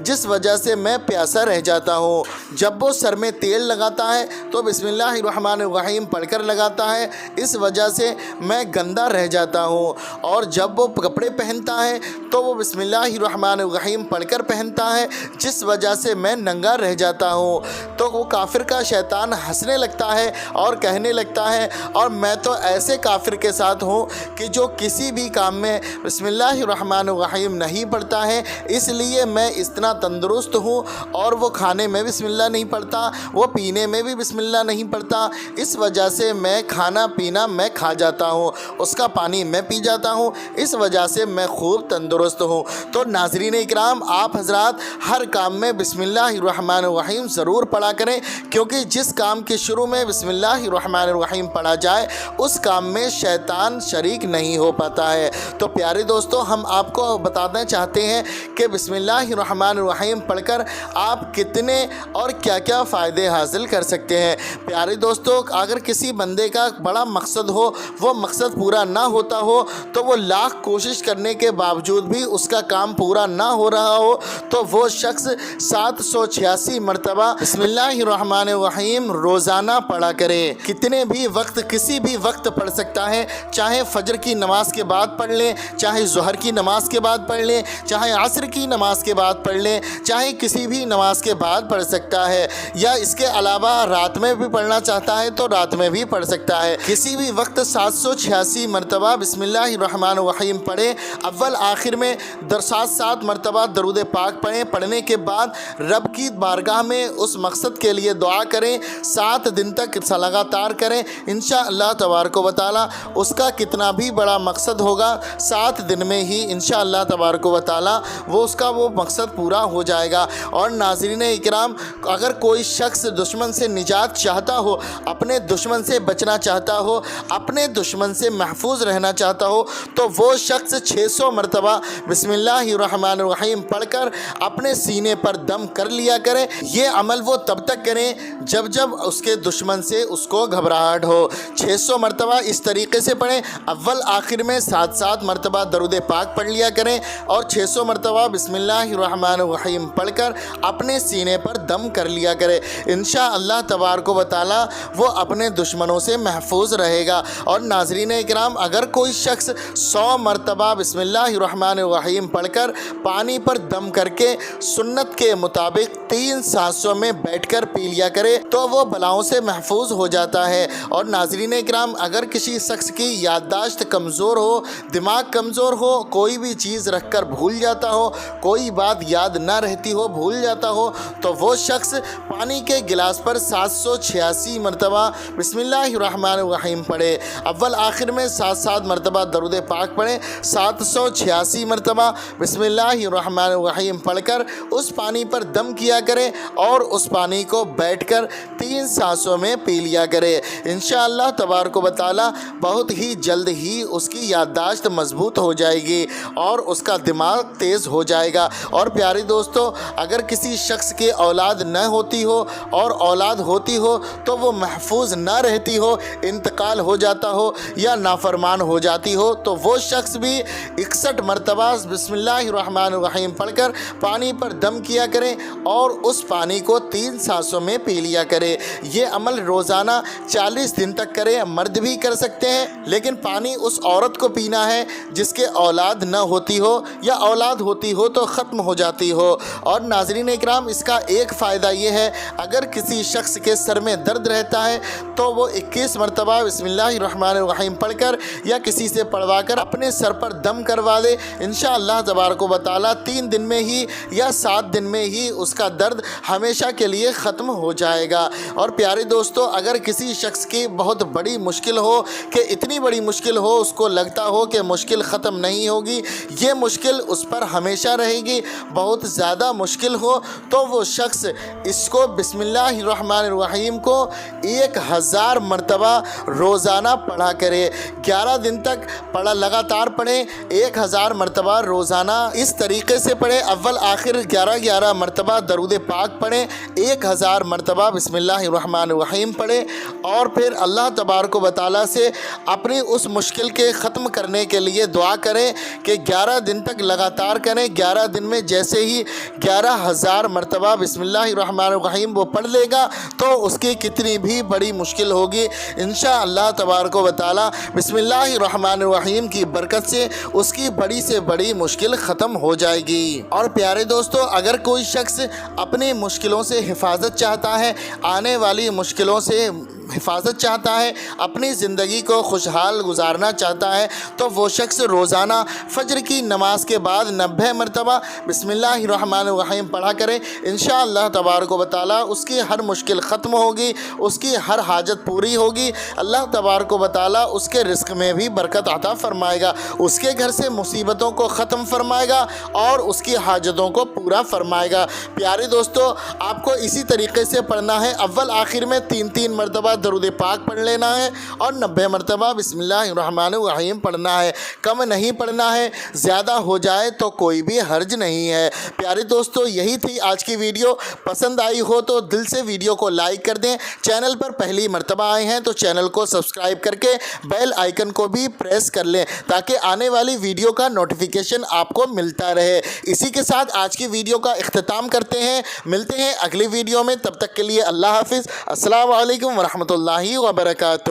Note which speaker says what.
Speaker 1: جس وجہ سے میں پیاسا رہ جاتا ہوں۔ جب وہ سر میں تیل لگاتا ہے تو بسم اللہ الرحمن الرحیم پڑھ کر لگاتا ہے، اس وجہ سے میں گندا رہ جاتا ہوں۔ اور جب وہ کپڑے پہنتا ہے تو وہ بسم اللہ الرحمن الرحیم پڑھ کر پہنتا ہے جس وجہ سے میں ننگا رہ جاتا ہوں۔ تو وہ کافر کا شیطان ہنسنے لگتا ہے اور کہنے لگتا ہے اور میں تو ایسے کافر کے ساتھ ہوں کہ جو کسی بھی کام میں بسم اللہ الرحمن الرحیم نہیں پڑھتا ہے، اس لیے میں اتنا تندرست ہوں۔ اور وہ کھانے میں بسم اللہ نہیں پڑھتا، وہ پینے میں بھی بسم اللہ نہیں پڑھتا، اس وجہ سے میں کھانا پینا میں کھا جاتا ہوں، اس کا پانی میں پی جاتا ہوں، اس وجہ سے میں خوب تندرست ہوں۔ تو ناظرین اکرام، آپ حضرات ہر کام میں بسم اللہ الرحمن الرحیم ضرور پڑھا کریں، کیونکہ جس کام کے شروع میں بسم اللہ الرحمن الرحیم پڑھا جائے اس کام میں شیطان شریک نہیں ہو پاتا ہے۔ تو پیارے دوستو، ہم آپ کو بتانا چاہتے ہیں کہ بسم اللہ الرحمن الرحیم پڑھ کر آپ کتنے اور کیا کیا فائدے حاصل کر سکتے ہیں۔ پیارے دوستو، اگر کسی بندے کا بڑا مقصد ہو، وہ مقصد پورا نہ ہوتا ہو، تو وہ لاکھ کوشش کرنے کے باوجود بھی اس کا کام پورا نہ ہو رہا ہو، تو وہ شخص 786 مرتبہ بسم اللہ الرحمن الرحیم روزانہ پڑھا کرے۔ کتنے بھی وقت، کسی بھی وقت پڑھ سکتا ہے، چاہے فجر کی نماز کے بعد پڑھ لیں، چاہے ظہر کی نماز کے بعد پڑھ لیں، چاہے عصر کی نماز کے بعد پڑھ لیں، چاہے کسی بھی نماز کے بعد پڑھ سکتا ہے، یا اس کے علاوہ رات میں بھی پڑھنا چاہتا ہے تو رات میں بھی پڑھ سکتا ہے۔ کسی بھی وقت 786 مرتبہ بسم اللہ الرحمن الرحیم پڑھیں، اول آخر میں 7 مرتبہ درود پاک پڑھیں، پڑھنے کے بعد رب کی بارگاہ میں اس مقصد کے لیے دعا کریں، 7 دن تک لگاتار کریں، انشاءاللہ تبارک و تعالی اس کا کتنا بھی بڑا مقصد ہوگا 7 دن میں ہی انشاءاللہ تبارک و تعالی اس کا مقصد پورا ہو جائے گا۔ اور ناظرین اکرام، اگر کوئی شخص دشمن سے نجات چاہتا ہو، اپنے دشمن سے بچنا چاہتا ہو، اپنے دشمن سے محفوظ رہنا چاہتا ہو، تو وہ شخص 600 مرتبہ بسم اللہ الرحمن الرحیم پڑھ کر اپنے سینے پر دم کر لیا کرے۔ یہ عمل وہ تب تک کریں جب اس کے دشمن سے اس کو گھبراہٹ ہو۔ 600 مرتبہ اس طریقے سے پڑھیں، اول آخر میں 7 مرتبہ درود پاک پڑھ لیا کریں اور 600 مرتبہ بسم اللہ الرحمن الرحیم پڑھ کر اپنے سینے پر دم کر لیا کرے۔ انشاءاللہ تبارک و تعالی وہ اپنے دشمنوں سے محفوظ رہے گا۔ اور ناظرین اکرام، اگر کوئی شخص 100 مرتبہ بسم اللہ الرحمن الرحیم پڑھ کر پانی پر دم کر کے سنت کے مطابق 3 سانسوں میں بیٹھ کر پی لیا کرے تو وہ بلاؤں سے محفوظ ہو جاتا ہے۔ اور ناظرین اکرام، اگر کسی شخص کی یادداشت کمزور ہو، دماغ کمزور ہو، کوئی بھی چیز رکھ کر بھول جاتا ہو، کوئی بات یاد نہ رہتی ہو، بھول جاتا ہو، تو وہ شخص پانی کے گلاس پر 786 مرتبہ بسم اللہ الرحمن الرحیم پڑھے، اول آخر میں 7 مرتبہ درود پاک پڑھے، 786 مرتبہ بسم اللہ الرحمن الرحیم پڑھ کر اس پانی پر دم کیا کرے اور اس پانی کو بیٹھ کر 3 سانسوں میں پی لیا کرے۔ انشاءاللہ تبارک و تعالی بہت ہی جلد ہی اس کی یادداشت مضبوط ہو جائے گی اور اس کا دماغ تیز ہو جائے گا۔ اور پیارے دوستو، اگر کسی شخص کی اولاد نہ ہوتی ہو اور اولاد ہوتی ہو تو وہ محفوظ نہ رہتی ہو، انتقال ہو جاتا ہو یا نافرمان ہو جاتی ہو، تو وہ شخص بھی 61 مرتبہ بسم اللہ الرحمن الرحیم پڑھ کر پانی پر دم کیا کرے اور اس پانی کو 3 سانسوں میں پی لیا کرے۔ یہ عمل روزانہ 40 دن تک کرے، مرد بھی کر سکتے ہیں، لیکن پانی اس عورت کو پینا ہے جس کے اولاد نہ ہوتی ہو یا اولاد ہوتی ہو تو ختم ہو جاتی ہو۔ اور ناظرین اکرام، اس کا ایک فائدہ یہ ہے، اگر کسی شخص کے سر میں درد رہتا ہے تو وہ 21 مرتبہ بسم اللہ الرحمن الرحیم پڑھ کر یا کسی سے پڑھوا کر اپنے سر پر دم کروا دے، انشاءاللہ تبارک و تعالی 3 دن میں ہی یا 7 دن میں ہی اس کا درد ہمیشہ کے لیے ختم ہو جائے گا۔ اور پیارے دوستو، اگر کسی شخص کی بہت بڑی مشکل ہو کہ اتنی بڑی مشکل ہو اس کو لگتا ہو کہ مشکل ختم نہیں ہوگی، یہ مشکل اس پر ہمیشہ رہے گی، بہت زیادہ مشکل ہو، تو وہ شخص اس کو بسم اللہ الرحمن الرحیم کو 1000 مرتبہ روزانہ پڑھا کرے۔ 11 دن تک لگاتار پڑھیں، 1000 مرتبہ روزانہ اس طریقے سے پڑھیں، اول آخر 11 مرتبہ درود پاک پڑھیں، 1000 مرتبہ بسم اللہ الرحمن الرحیم پڑھیں، اور پھر اللہ تبارک و تعالی سے اپنی اس مشکل کے ختم کرنے کے لیے دعا کریں کہ 11 دن تک لگاتار استغفار کریں 11 دن میں جیسے ہی 11,000 مرتبہ بسم اللہ الرحمن الرحیم وہ پڑھ لے گا تو اس کی کتنی بھی بڑی مشکل ہوگی انشاءاللہ تبارک و تعالی بسم اللہ الرحمن الرحیم کی برکت سے اس کی بڑی سے بڑی مشکل ختم ہو جائے گی۔ اور پیارے دوستو، اگر کوئی شخص اپنی مشکلوں سے حفاظت چاہتا ہے، آنے والی مشکلوں سے حفاظت چاہتا ہے، اپنی زندگی کو خوشحال گزارنا چاہتا ہے، تو وہ شخص روزانہ فجر کی نماز کے بعد 90 مرتبہ بسم اللہ الرحمن الرحیم پڑھا کرے۔ انشاءاللہ تبارک و تعالی اس کی ہر مشکل ختم ہوگی، اس کی ہر حاجت پوری ہوگی، اللہ تبارک و تعالی اس کے رزق میں بھی برکت عطا فرمائے گا، اس کے گھر سے مصیبتوں کو ختم فرمائے گا اور اس کی حاجتوں کو پورا فرمائے گا۔ پیارے دوستو، آپ کو اسی طریقے سے پڑھنا ہے، اول آخر میں 3 مرتبہ درود پاک پڑھ لینا ہے اور 90 مرتبہ بسم اللہ الرحمن الرحیم پڑھنا ہے، کم نہیں پڑھنا ہے، زیادہ ہو جائے تو کوئی بھی حرج نہیں ہے۔ پیارے دوستو، یہی تھی آج کی ویڈیو، پسند آئی ہو تو دل سے ویڈیو کو لائک کر دیں، چینل پر پہلی مرتبہ آئے ہیں تو چینل کو سبسکرائب کر کے بیل آئیکن کو بھی پریس کر لیں تاکہ آنے والی ویڈیو کا نوٹیفیکیشن آپ کو ملتا رہے۔ اسی کے ساتھ آج کی ویڈیو کا اختتام کرتے ہیں، ملتے ہیں اگلی ویڈیو میں، تب تک کے لیے اللہ حافظ، السلام علیکم ورحمۃ اللہ وبرکاتہ۔